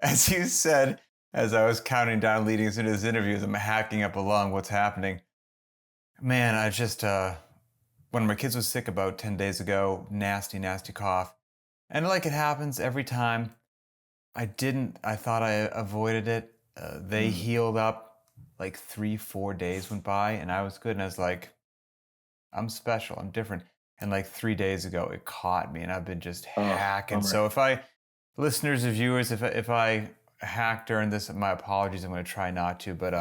As you said, as I was counting down leading us into this interview, as I'm hacking up along what's happening. Man, I just, one of my kids was sick about 10 days ago, nasty, nasty cough. And like it happens every time, I thought I avoided it. They Mm. healed up like 3, 4 days went by and I was good. And I was like, I'm special, I'm different. And like 3 days ago, it caught me and I've been just Oh, hacking. bummer. So listeners and viewers, if I hack during this, my apologies. I'm going to try not to, but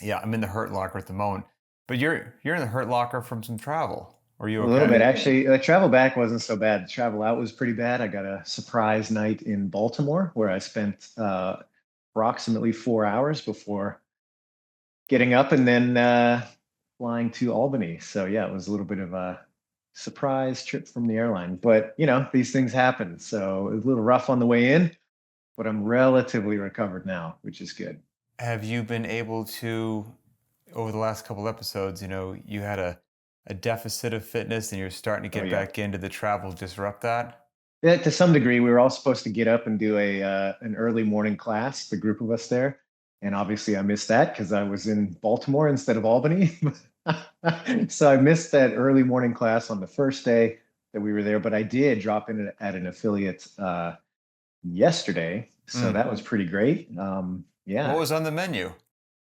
yeah, I'm in the hurt locker at the moment. But you're in the hurt locker from some travel. Are you A little bit, okay? actually. The travel back wasn't so bad. The travel out was pretty bad. I got a surprise night in Baltimore where I spent approximately 4 hours before getting up and then flying to Albany. So yeah, it was a little bit of a surprise trip from the airline. But these things happen. So it was a little rough on the way in, but I'm relatively recovered now, which is good. Have you been able to, over the last couple episodes, you had a deficit of fitness and you're starting to Oh get yeah. back into the travel, disrupt that? Yeah, to some degree, we were all supposed to get up and do a an early morning class, the group of us there, and obviously I missed that because I was in Baltimore instead of Albany. So I missed that early morning class on the first day that we were there, but I did drop in at an affiliate yesterday, so Mm. that was pretty great. What Yeah, was on the menu?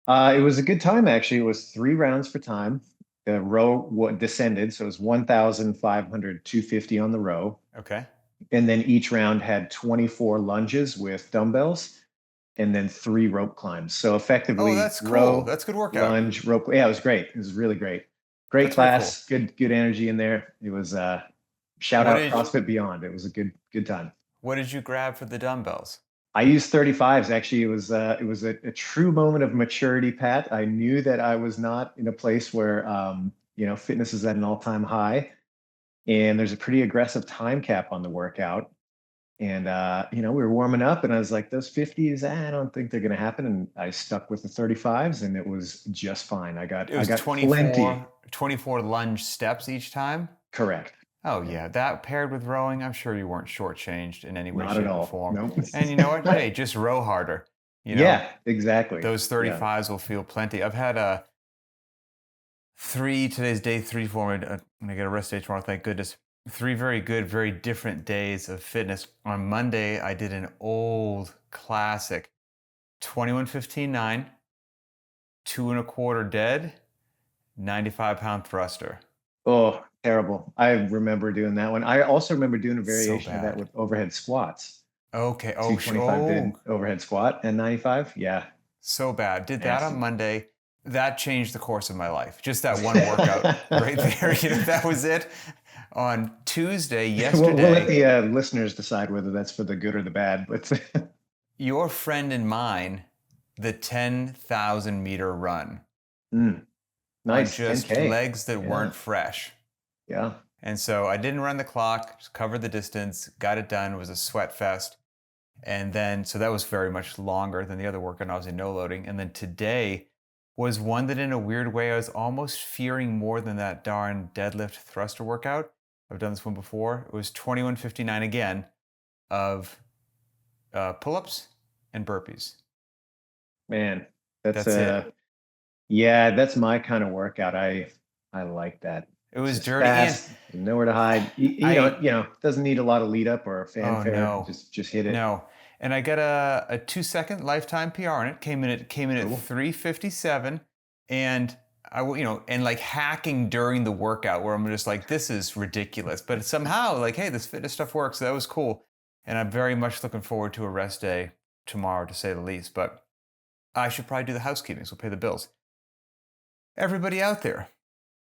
it was a good time actually. It was 3 rounds for time. The row descended, so it was 1,500, 250 on the row. Okay. And then each round had 24 lunges with dumbbells and then 3 rope climbs. So Oh, effectively that's cool. row, That's good workout. lunge, rope. Yeah, it was great. It was really great. Great That's very cool. class, good energy in there. It was shout What out did CrossFit Beyond. It was a good time. what did you grab for the dumbbells? I used 35s. Actually, it was a true moment of maturity, Pat. I knew that I was not in a place where fitness is at an all-time high, and there's a pretty aggressive time cap on the workout. And we were warming up, and I was like, "Those 50s, I don't think they're going to happen." And I stuck with the 35s, and it was just fine. I got It I was got plenty. 24 lunge steps each time? Correct. Oh Yeah, yeah, that paired with rowing, I'm sure you weren't shortchanged in any way, not at shape, or all. form. Nope. And you know what? Hey, just row harder. You know, Yeah, exactly. those Yeah. 35s will feel plenty. I've had today's day three for me. I'm gonna get a rest day tomorrow, thank goodness. Three very good, very different days of fitness. On Monday, I did an old classic 21:15:9, 2 1/4 dead, 95-pound thruster. Oh, terrible. I remember doing that one. I also remember doing a So variation of that bad. with overhead squats. Okay. Oh, 225 oh, dead overhead squat and 95. Yeah, so bad. Did that on nasty. Monday. That changed the course of my life. Just that one workout right there. That was it. On Tuesday, We'll let yesterday, the listeners decide whether that's for the good or the bad. But your friend and mine, the 10,000-meter run mm, on nice, just 10K. legs that Yeah, weren't fresh. yeah. And so I didn't run the clock, just covered the distance, got it done. It was a sweat fest. And then, so that was very much longer than the other workout. I was in no loading. And then today was one that, in a weird way, I was almost fearing more than that darn deadlift thruster workout. I've done this one before. It was 21:59 again of pull ups and burpees. Man, that's That's it. yeah, that's my kind of workout. I like that. It It's was just dirty. And fast, nowhere to hide. I, Doesn't need a lot of lead up or oh fanfare. no, Just hit it. no. And I got a 2 second lifetime PR in it. Came in at Cool. 3:57, and and like hacking during the workout where I'm just like, this is ridiculous. But somehow, like, hey, this fitness stuff works. So that was cool. And I'm very much looking forward to a rest day tomorrow, to say the least. But I should probably do the housekeeping, so pay the bills. Everybody out there,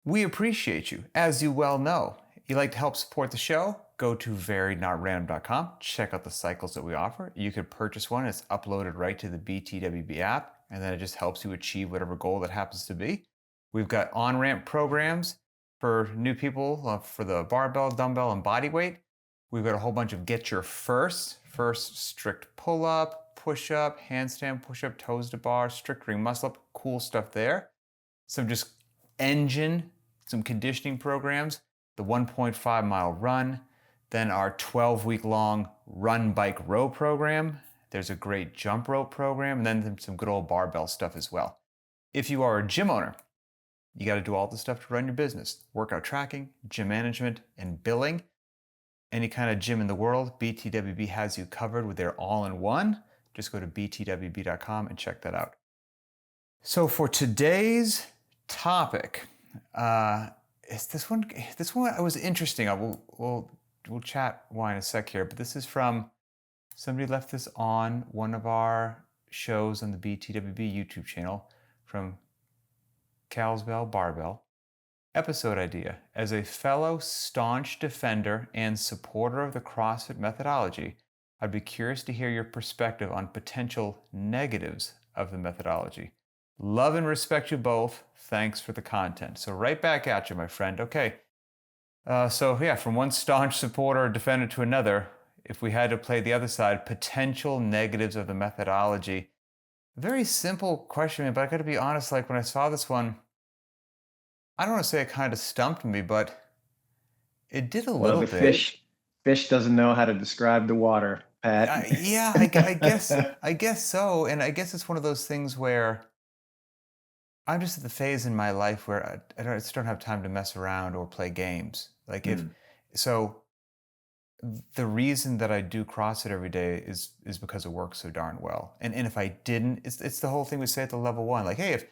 we appreciate you, as you well know. You'd like to help support the show? Go to variednotrandom.com. Check out the cycles that we offer. You could purchase one. It's uploaded right to the btwb app, and then it just helps you achieve whatever goal that happens to be. We've got on-ramp programs for new people for the barbell, dumbbell, and body weight. We've got a whole bunch of get your first strict pull-up, push-up, handstand, push-up, toes to bar, strict ring muscle-up, cool stuff there. Some just engine, some conditioning programs, the 1.5 mile run, then our 12-week long run, bike, row program, There's a great jump rope program, and then some good old barbell stuff as well. If you are a gym owner, you got to do all the stuff to run your business: workout tracking, gym management, and billing. Any kind of gym in the world, BTWB has you covered with their all-in-one. Just go to btwb.com and check that out. So for today's topic, is this one was interesting. We'll chat why in a sec here, but this is from somebody left this on one of our shows on the BTWB YouTube channel from Calsbell Barbell. Episode idea: as a fellow staunch defender and supporter of the CrossFit methodology, I'd be curious to hear your perspective on potential negatives of the methodology. Love and respect you both. Thanks for the content. So right back at you, my friend. Okay. From one staunch supporter or defender to another, if we had to play the other side, potential negatives of the methodology. Very simple question, but I got to be honest, like when I saw this one, I don't want to say it kind of stumped me, but it did a Well, little the bit. fish doesn't know how to describe the water, Pat. I guess so. And I guess it's one of those things where I'm just at the phase in my life where I just don't have time to mess around or play games. Like so the reason that I do CrossFit every day is because it works so darn well. And if I didn't, it's the whole thing we say at the level one. Like, hey, if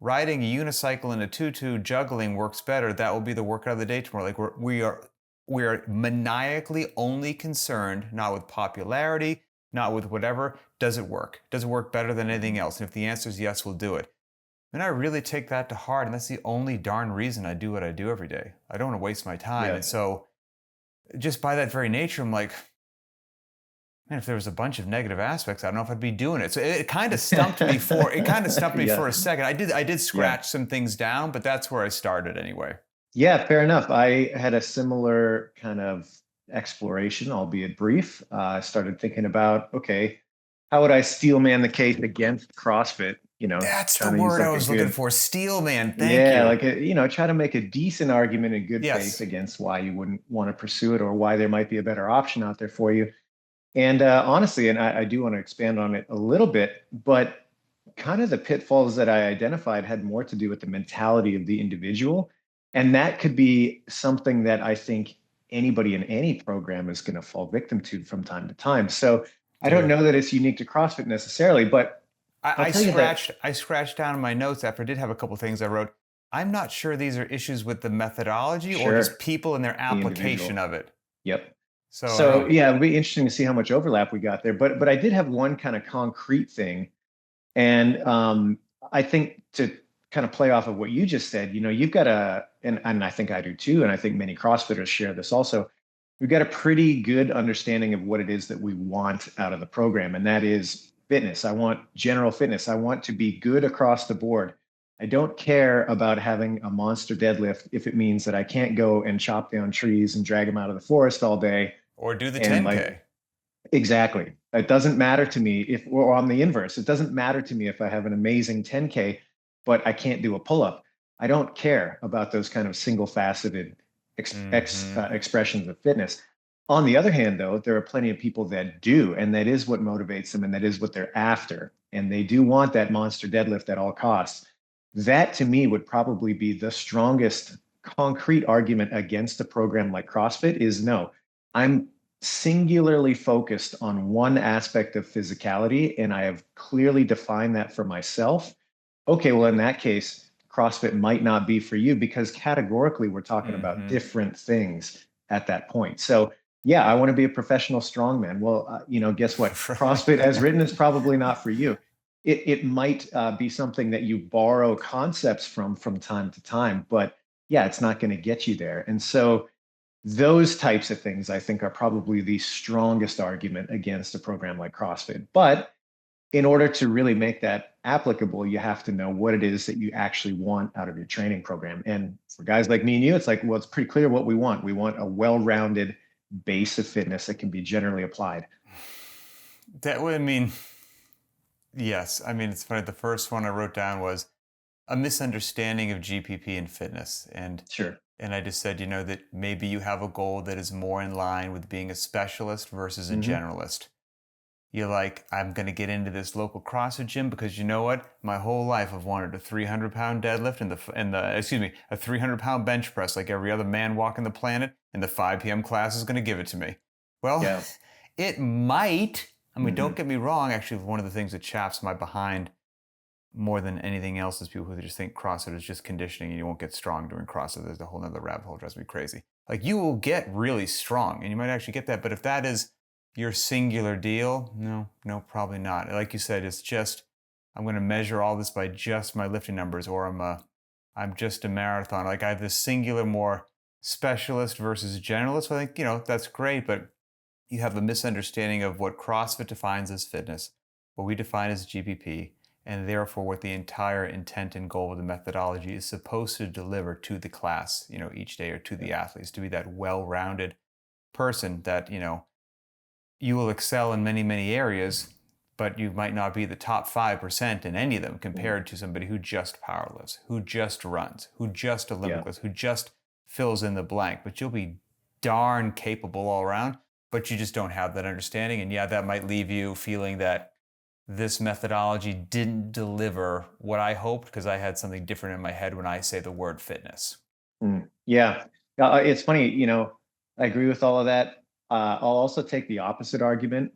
riding a unicycle and a tutu juggling works better, that will be the workout of the day tomorrow. Like we are maniacally only concerned not with popularity, not with whatever. Does it work? Does it work better than anything else? And if the answer is yes, we'll do it. And I really take that to heart, and that's the only darn reason I do what I do every day. I don't want to waste my time. Yeah. And so just by that very nature, I'm like, man, if there was a bunch of negative aspects, I don't know if I'd be doing it. So it kind of stumped me for a second. I did scratch some things down, but that's where I started anyway. Yeah, fair enough. I had a similar kind of exploration, albeit brief. I started thinking about, okay, how would I steel man the case against CrossFit? That's the Trying to use word I like a was looking good, for. Steel man. Thank yeah, you. like try to make a decent argument in good Yes. faith against why you wouldn't want to pursue it or why there might be a better option out there for you. And honestly, and I do want to expand on it a little bit, but kind of the pitfalls that I identified had more to do with the mentality of the individual. And that could be something that I think anybody in any program is going to fall victim to from time to time. So I don't know that it's unique to CrossFit necessarily, but I'll tell you that. I scratched down in my notes after I did have a couple things I wrote. I'm not sure these are issues with the methodology or just Sure, people and their the application individual. of it. Yep. So I So don't know. yeah, it'll be interesting to see how much overlap we got there. But I did have one kind of concrete thing. And I think to kind of play off of what you just said, you've got and I think I do too, and I think many CrossFitters share this also. We've got a pretty good understanding of what it is that we want out of the program, and that is fitness. I want general fitness. I want to be good across the board. I don't care about having a monster deadlift if it means that I can't go and chop down trees and drag them out of the forest all day. Or do the And like, 10K. exactly. It doesn't matter to me or on the inverse, it doesn't matter to me if I have an amazing 10K, but I can't do a pull up. I don't care about those kind of single faceted expressions of fitness. On the other hand, though, there are plenty of people that do, and that is what motivates them, and that is what they're after. And they do want that monster deadlift at all costs. That to me would probably be the strongest concrete argument against a program like CrossFit is no, I'm singularly focused on one aspect of physicality, and I have clearly defined that for myself. Okay, well, in that case, CrossFit might not be for you because categorically we're talking about different things at that point. So, yeah, I want to be a professional strongman. Well, guess what? CrossFit as written is probably not for you. It might be something that you borrow concepts from time to time, but yeah, it's not going to get you there. And so those types of things, I think, are probably the strongest argument against a program like CrossFit. But in order to really make that applicable, you have to know what it is that you actually want out of your training program. And for guys like me and you, it's like, well, it's pretty clear what we want. We want a well-rounded base of fitness that can be generally applied. That would mean, yes. I mean, it's funny. The first one I wrote down was a misunderstanding of GPP and fitness. Sure. And I just said, that maybe you have a goal that is more in line with being a specialist versus a generalist. You're like, I'm going to get into this local CrossFit gym because you know what? My whole life I've wanted a 300-pound deadlift a 300-pound bench press like every other man walking the planet, and the 5 p.m. class is going to give it to me. Well, Yeah. it might. I mean, don't Hmm. get me wrong. Actually, one of the things that chaps my behind more than anything else is people who just think CrossFit is just conditioning and you won't get strong doing CrossFit. There's a whole nother rabbit hole, drives me crazy. Like, you will get really strong and you might actually get that. But if that is your singular deal, no, probably not. Like you said, it's just, I'm going to measure all this by just my lifting numbers, or I'm just a marathon. Like, I have this singular, more specialist versus generalist. So I think, that's great, but you have a misunderstanding of what CrossFit defines as fitness, what we define as GPP, and therefore what the entire intent and goal of the methodology is supposed to deliver to the class, each day, or to Yeah. the athletes, to be that well-rounded person that, you will excel in many, many areas, but you might not be the top 5% in any of them Mhm. compared to somebody who just powerlifts, who just runs, who just Olympic Yeah. lifts, who just fills in the blank. But you'll be darn capable all around, but you just don't have that understanding. And yeah, that might leave you feeling that this methodology didn't deliver what I hoped because I had something different in my head when I say the word fitness. Yeah. It's funny, I agree with all of that. I'll also take the opposite argument.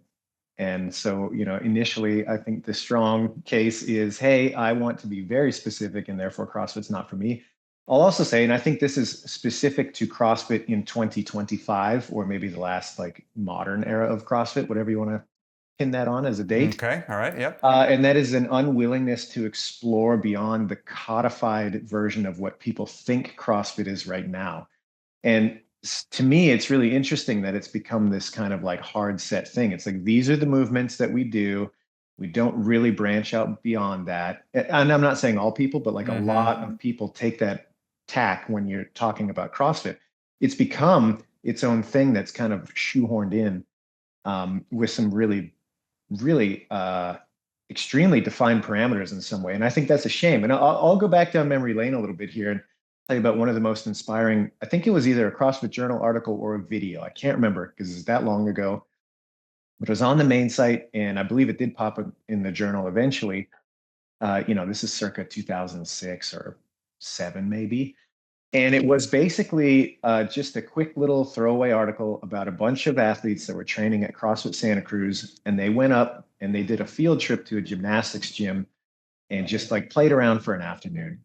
And so, initially, I think the strong case is, hey, I want to be very specific and therefore CrossFit's not for me. I'll also say, and I think this is specific to CrossFit in 2025, or maybe the last like modern era of CrossFit, whatever you want to pin that on as a date. Okay. All right. Yep. And that is an unwillingness to explore beyond the codified version of what people think CrossFit is right now. And to me, it's really interesting that it's become this kind of like hard set thing. It's like, these are the movements that we do. We don't really branch out beyond that. And I'm not saying all people, but like a lot of people take that tack when you're talking about CrossFit. It's become its own thing that's kind of shoehorned in with some really extremely defined parameters in some way. And I think that's a shame. And I'll go back down memory lane a little bit here and tell you about one of the most inspiring, I think it was either a CrossFit Journal article or a video. I can't remember because it's that long ago. But it was on the main site, and I believe it did pop up in the journal eventually. This is circa 2006 or seven, maybe. And it was basically just a quick little throwaway article about a bunch of athletes that were training at CrossFit Santa Cruz. And they went up and they did a field trip to a gymnastics gym and just like played around for an afternoon.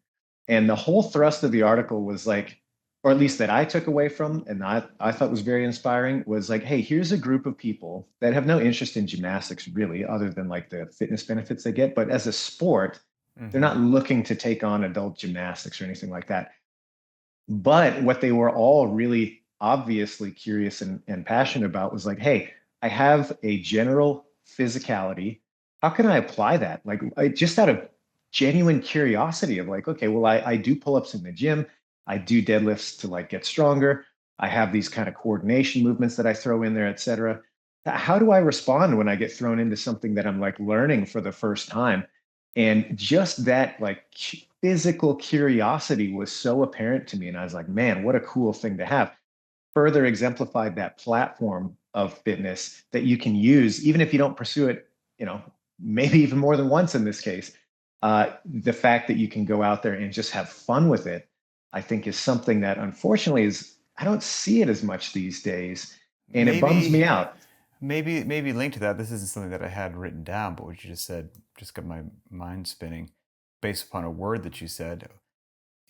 And the whole thrust of the article was like, or at least that I took away from, and I thought was very inspiring, was like, hey, here's a group of people that have no interest in gymnastics really, other than like the fitness benefits they get. But as a sport, they're Mm-hmm. not looking to take on adult gymnastics or anything like that. But what they were all really obviously curious and passionate about was like, hey, I have a general physicality. How can I apply that? Like, just out of genuine curiosity of like, okay, well, I do pull-ups in the gym. I do deadlifts to like get stronger. I have these kind of coordination movements that I throw in there, et cetera. How do I respond when I get thrown into something that I'm like learning for the first time? And just that like physical curiosity was so apparent to me. And I was like, man, what a cool thing to have. Further exemplified that platform of fitness that you can use, even if you don't pursue it, maybe even more than once in this case. The fact that you can go out there and just have fun with it, I think is something that unfortunately I don't see it as much these days. And it bums Maybe me out. maybe linked to that. This isn't something that I had written down, but what you just said just got my mind spinning based upon a word that you said.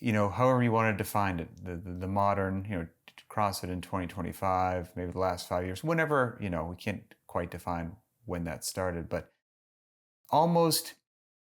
However you want to define it, the modern, CrossFit in 2025, maybe the last 5 years, whenever, we can't quite define when that started, but almost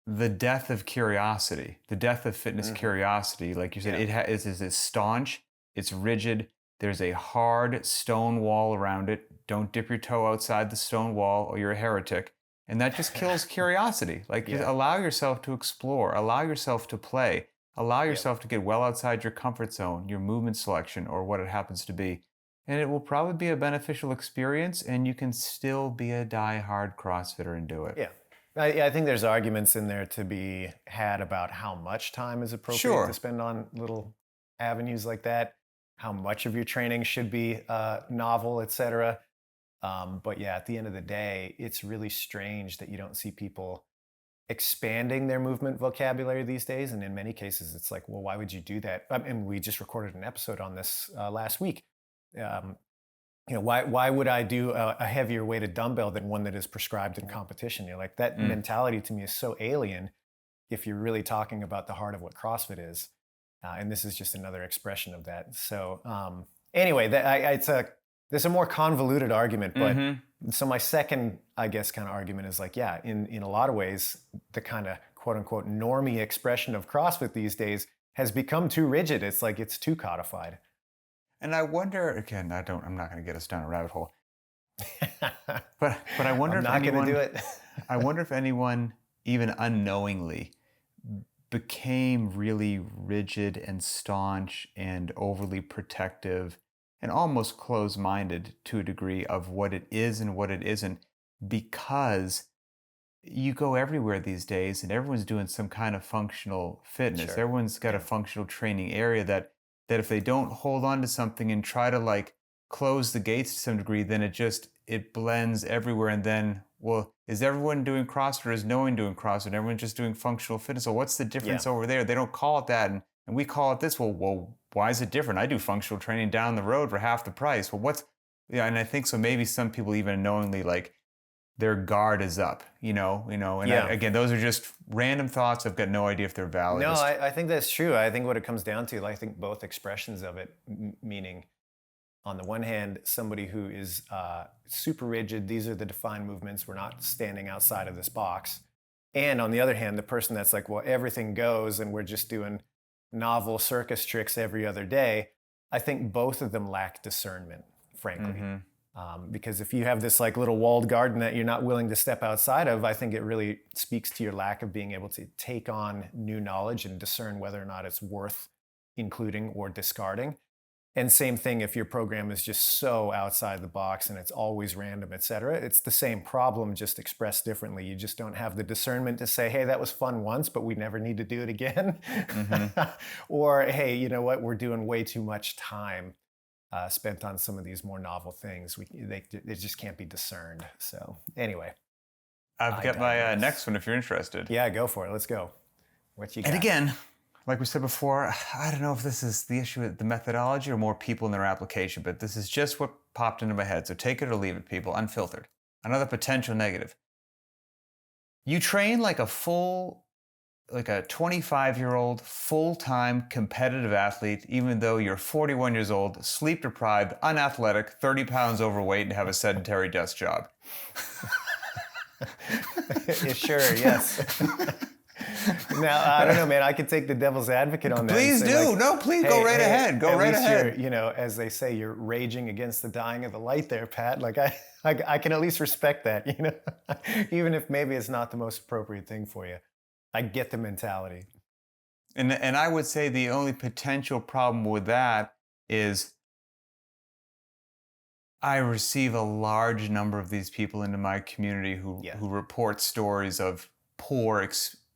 the death of curiosity, the death of fitness Mhm. curiosity. Like you said, Yeah. is staunch, it's rigid. There's a hard stone wall around it. Don't dip your toe outside the stone wall or you're a heretic. And that just kills curiosity. Like, just Yeah. allow yourself to explore, allow yourself to play, allow Yep. yourself to get well outside your comfort zone, your movement selection, or what it happens to be. And it will probably be a beneficial experience, and you can still be a die-hard CrossFitter and do it. Yeah. I think there's arguments in there to be had about how much time is appropriate to Sure. spend on little avenues like that, how much of your training should be novel, etc. But yeah, at the end of the day, it's really strange that you don't see people expanding their movement vocabulary these days. And in many cases, it's like, well, why would you do that? I mean, we just recorded an episode on this last week. Why would I do a heavier weighted dumbbell than one that is prescribed in competition? You're like, that mentality to me is so alien if you're really talking about the heart of what CrossFit is. And this is just another expression of that. So anyway, there's a more convoluted argument, but so my second, I guess, kind of argument is like, yeah, in a lot of ways, the kind of quote unquote normie expression of CrossFit these days has become too rigid. It's like it's too codified. And I wonder, again, I'm not going to get us down a rabbit hole, but I wonder I'm if not anyone, going to do it. I wonder if anyone, even unknowingly, became really rigid and staunch and overly protective and almost closed-minded to a degree of what it is and what it isn't, because you go everywhere these days and everyone's doing some kind of functional fitness. Sure. Everyone's got a functional training area that if they don't hold on to something and try to like close the gates to some degree, then it blends everywhere. And then, well, is everyone doing CrossFit or is no one doing CrossFit? Everyone's just doing functional fitness. So what's the difference over there? They don't call it that. And we call it this. Well, why is it different? I do functional training down the road for half the price. Well, and I think so maybe some people even knowingly like their guard is up, and again, those are just random thoughts. I've got no idea if they're valid. No, I think that's true. I think what it comes down to, I think both expressions of it, meaning on the one hand, somebody who is super rigid, these are the defined movements, we're not standing outside of this box. And on the other hand, the person that's like, well, everything goes and we're just doing novel circus tricks every other day. I think both of them lack discernment, frankly. Because if you have this like little walled garden that you're not willing to step outside of, I think it really speaks to your lack of being able to take on new knowledge and discern whether or not it's worth including or discarding. And same thing if your program is just so outside the box and it's always random, et cetera. It's the same problem, just expressed differently. You just don't have the discernment to say, hey, that was fun once, but we never need to do it again. Or, hey, you know what? We're doing way too much time spent on some of these more novel things. They just can't be discerned. So anyway. I've got my next one if you're interested. Yeah, go for it. Let's go. What you got? And again, like we said before, I don't know if this is the issue with the methodology or more people in their application, but this is just what popped into my head. So take it or leave it, people, unfiltered. Another potential negative. You train like a 25-year-old full-time competitive athlete, even though you're 41 years old, sleep-deprived, unathletic, 30 pounds overweight, and have a sedentary desk job. Sure, yes. Now, I don't know, man. I could take the devil's advocate on that. Please do. Like, no, please go right ahead. Go right ahead. As they say, you're raging against the dying of the light there, Pat. Like I can at least respect that, even if maybe it's not the most appropriate thing for you. I get the mentality. And I would say the only potential problem with that is I receive a large number of these people into my community who report stories of poor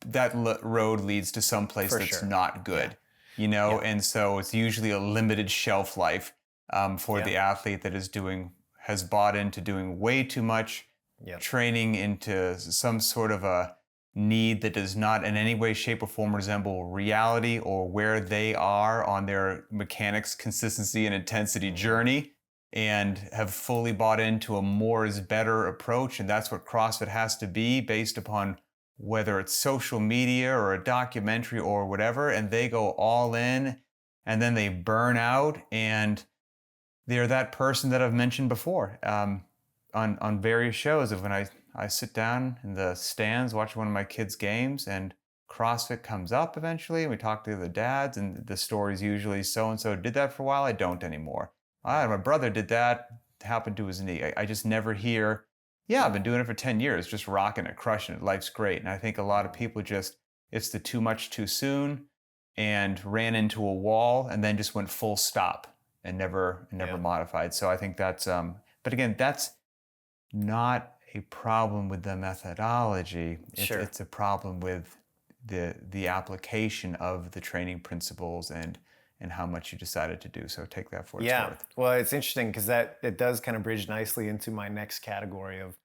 that road leads to some place that's not good, and so it's usually a limited shelf life for the athlete that has bought into doing way too much training into some sort of a need that does not in any way, shape, or form resemble reality or where they are on their mechanics, consistency, and intensity journey, and have fully bought into a more is better approach. And that's what CrossFit has to be based upon whether it's social media or a documentary or whatever, and they go all in and then they burn out, and they're that person that I've mentioned before on various shows of when I sit down in the stands watching one of my kids' games and CrossFit comes up eventually, and we talk to the other dads, and the story's usually so-and-so did that for a while, I don't anymore. My brother did that, happened to his knee. I just never hear, I've been doing it for 10 years, just rocking it, crushing it, life's great. And I think a lot of people it's the too much too soon and ran into a wall and then just went full stop and never modified. So I think that's, but again, that's not a problem with the methodology. It's a problem with the application of the training principles and and how much you decided to do. So take that for its Yeah. worth. Well, it's interesting because that it does kind of bridge nicely into my next category of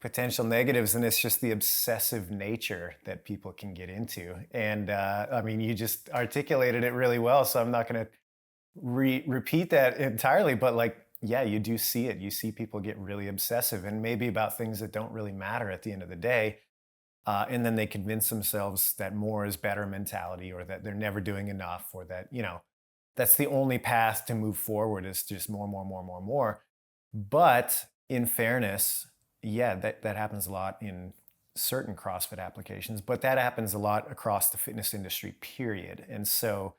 potential negatives, and it's just the obsessive nature that people can get into. And I mean, you just articulated it really well, so I'm not going to repeat that entirely, but like, yeah, you do see it. You see people get really obsessive, and maybe about things that don't really matter at the end of the day. And then they convince themselves that more is better mentality, or that they're never doing enough, or that, that's the only path to move forward is just more, more, more, more, more. But in fairness, yeah, that happens a lot in certain CrossFit applications, but that happens a lot across the fitness industry, period. And so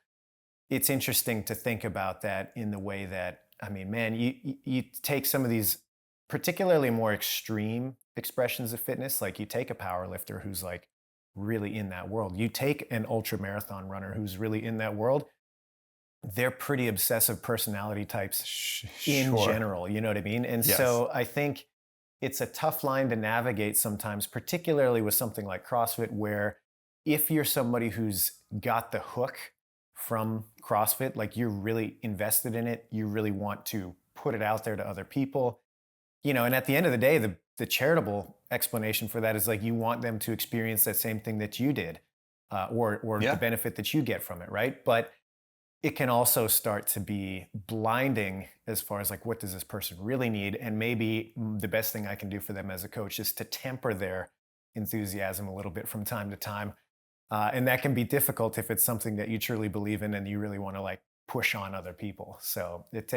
it's interesting to think about that in the way that, I mean, man, you take some of these particularly more extreme expressions of fitness, like you take a power lifter who's like really in that world. You take an ultra marathon runner who's really in that world. They're pretty obsessive personality types in general, you know what I mean? And Yes. so I think it's a tough line to navigate sometimes, particularly with something like CrossFit, where if you're somebody who's got the hook from CrossFit, like you're really invested in it, you really want to put it out there to other people, and at the end of the day, the charitable explanation for that is like you want them to experience that same thing that you did, or the benefit that you get from it, right? But it can also start to be blinding as far as like, what does this person really need? And maybe the best thing I can do for them as a coach is to temper their enthusiasm a little bit from time to time. And that can be difficult if it's something that you truly believe in and you really want to like push on other people. So it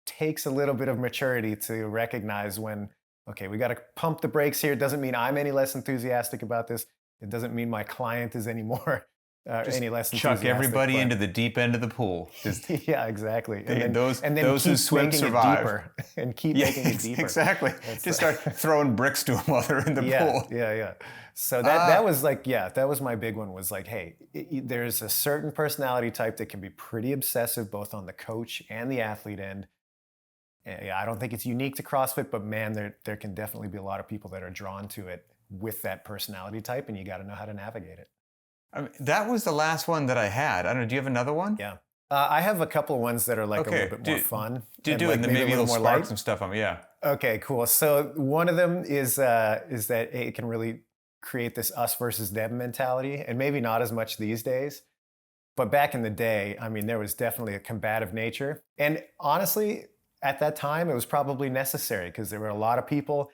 takes a little bit of maturity to recognize when, okay, we got to pump the brakes here. It doesn't mean I'm any less enthusiastic about this. It doesn't mean my client is any more any less enthusiastic. Chuck everybody into the deep end of the pool. Yeah, and then those keep who swim making survive. It deeper and keep making it deeper. Exactly. Just start throwing bricks to them while they're in the pool. Yeah. So that was like, that was my big one, was like, hey, there's a certain personality type that can be pretty obsessive, both on the coach and the athlete end. I don't think it's unique to CrossFit, but man, there can definitely be a lot of people that are drawn to it with that personality type, and you got to know how to navigate it. I mean, that was the last one that I had. I don't know. Do you have another one? Yeah. I have a couple of ones that are like a little bit more fun. Do it, and then maybe it'll spark some stuff on me. Yeah. Okay, cool. So one of them is that it can really create this us versus them mentality, and maybe not as much these days. But back in the day, I mean, there was definitely a combative nature. And honestly, at that time, it was probably necessary because there were a lot of people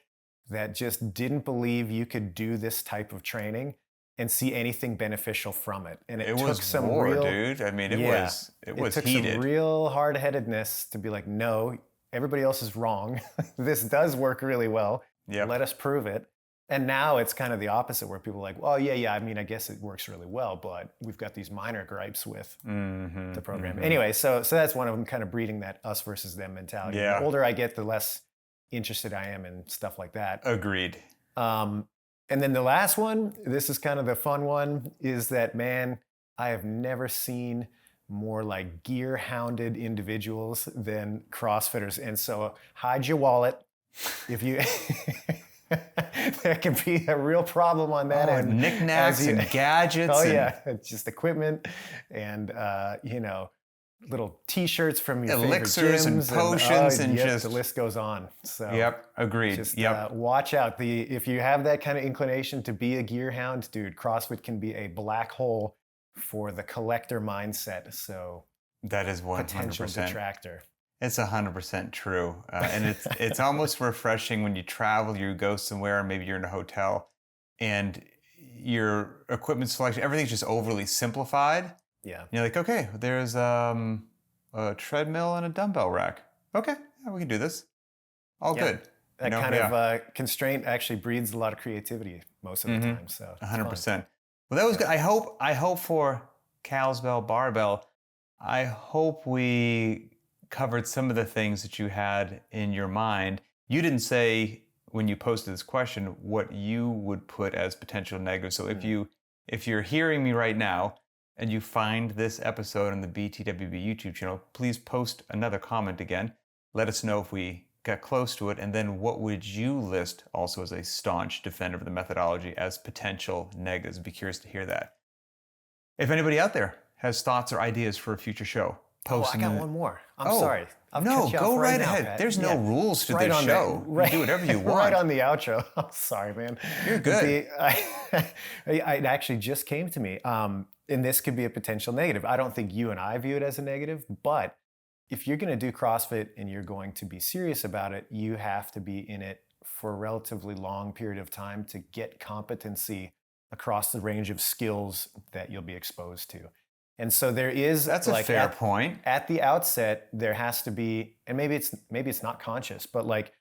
that just didn't believe you could do this type of training and see anything beneficial from it. And it took was some war, dude. I mean, it was took heated. Some real hard-headedness to be like, no, everybody else is wrong. This does work really well. Yep. Let us prove it. And now it's kind of the opposite, where people are like, well, yeah, I mean, I guess it works really well, but we've got these minor gripes with the program. Anyway, so that's one of them, kind of breeding that us versus them mentality. Yeah. The older I get, the less interested I am in stuff like that. Agreed. And then the last one, this is kind of the fun one, is that, man, I have never seen more like gear-hounded individuals than CrossFitters. And so hide your wallet if you... There can be a real problem on that end. Knickknacks and gadgets. It's just equipment and, little T-shirts from your elixirs favorite gyms and potions and the list goes on. So agreed. Just watch out. If you have that kind of inclination to be a gear hound, dude, CrossFit can be a black hole for the collector mindset. So that is 100% potential detractor. It's 100% true, and it's almost refreshing when you travel. You go somewhere, maybe you're in a hotel, and your equipment selection, everything's just overly simplified. Yeah. And you're like, okay, there's a treadmill and a dumbbell rack. Okay, we can do this. All good. That kind of constraint actually breeds a lot of creativity most of the time. So 100%. Well, that was good. I hope for Cowbell Barbell, I hope we covered some of the things that you had in your mind. You didn't say when you posted this question what you would put as potential negatives. So if you're hearing me right now and you find this episode on the btwb YouTube channel, please post another comment again. Let us know if we got close to it, and then what would you list also as a staunch defender of the methodology as potential negatives? I'd be curious to hear that. If anybody out there has thoughts or ideas for a future show, post I got one more. I'm Oh, sorry. I'll no, cut you off go right now, ahead. Pat. There's no rules to this on show. You do whatever you want. Right on the outro. I'm sorry, man. You're good. It actually just came to me. And this could be a potential negative. I don't think you and I view it as a negative, but if you're going to do CrossFit and you're going to be serious about it, you have to be in it for a relatively long period of time to get competency across the range of skills that you'll be exposed to. And so there is, that's a fair point. At the outset, there has to be, and maybe it's not conscious, but like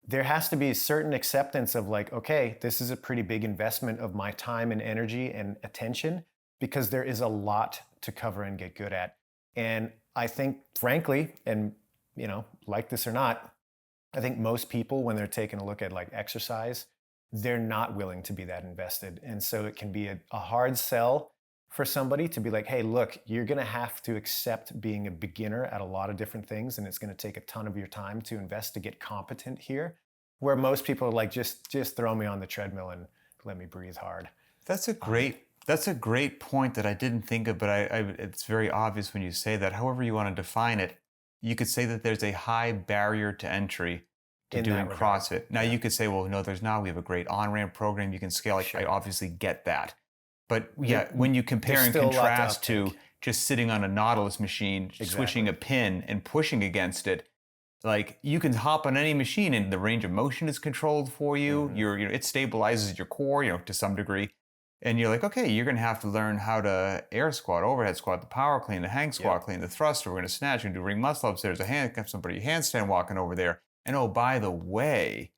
there has to be a certain acceptance of like, okay, this is a pretty big investment of my time and energy and attention, because there is a lot to cover and get good at. And I think, frankly, and like this or not, I think most people, when they're taking a look at like exercise, they're not willing to be that invested. And so it can be a hard sell for somebody to be like, hey, look, you're going to have to accept being a beginner at a lot of different things, and it's going to take a ton of your time to invest to get competent here, where most people are like, just throw me on the treadmill and let me breathe hard. That's a great point that I didn't think of, but it's very obvious when you say that. However you want to define it, you could say that there's a high barrier to entry to doing CrossFit. Now you could say, well, no, there's not. We have a great on-ramp program. You can scale. Like, sure. I obviously get that. But yeah, when you compare and contrast to just sitting on a Nautilus machine, switching a pin and pushing against it, like you can hop on any machine and the range of motion is controlled for you. Mm-hmm. It stabilizes your core, to some degree. And you're like, okay, you're going to have to learn how to air squat, overhead squat, the power clean, the hang squat clean, the thruster. We're going to snatch. We're going to do ring muscle ups. There's somebody handstand walking over there. And oh, by the way,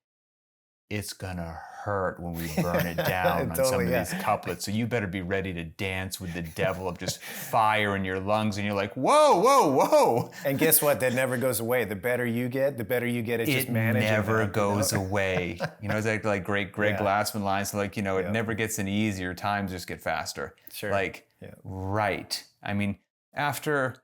it's going to hurt when we burn it down on some of these couplets. So you better be ready to dance with the devil of just fire in your lungs. And you're like, whoa, whoa, whoa. And guess what? That never goes away. The better you get at just managing. It never goes away. It's like great Greg Glassman lines. So it never gets any easier. Times just get faster. Sure. Right. I mean, after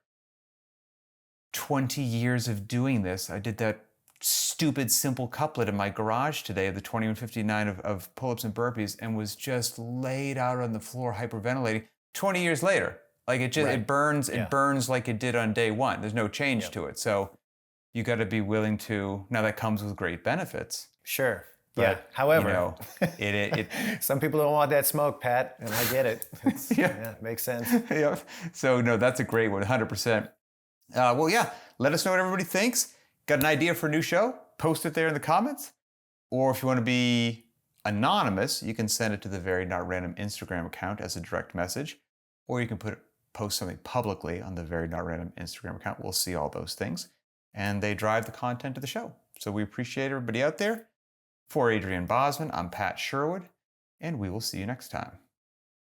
20 years of doing this, I did that stupid simple couplet in my garage today of the 2159 of pull-ups and burpees, and was just laid out on the floor hyperventilating. 20 years later, like it burns like it did on day one. There's no change to it. So you got to be willing to. Now that comes with great benefits. Sure. But, however, some people don't want that smoke, Pat, and I get it. It makes sense. Yeah. So no, that's a great one, 100%. Let us know what everybody thinks. Got an idea for a new show? Post it there in the comments. Or if you want to be anonymous, you can send it to the Very Not Random Instagram account as a direct message. Or you can post something publicly on the Very Not Random Instagram account. We'll see all those things. And they drive the content of the show. So we appreciate everybody out there. For Adrian Bosman, I'm Pat Sherwood, and we will see you next time.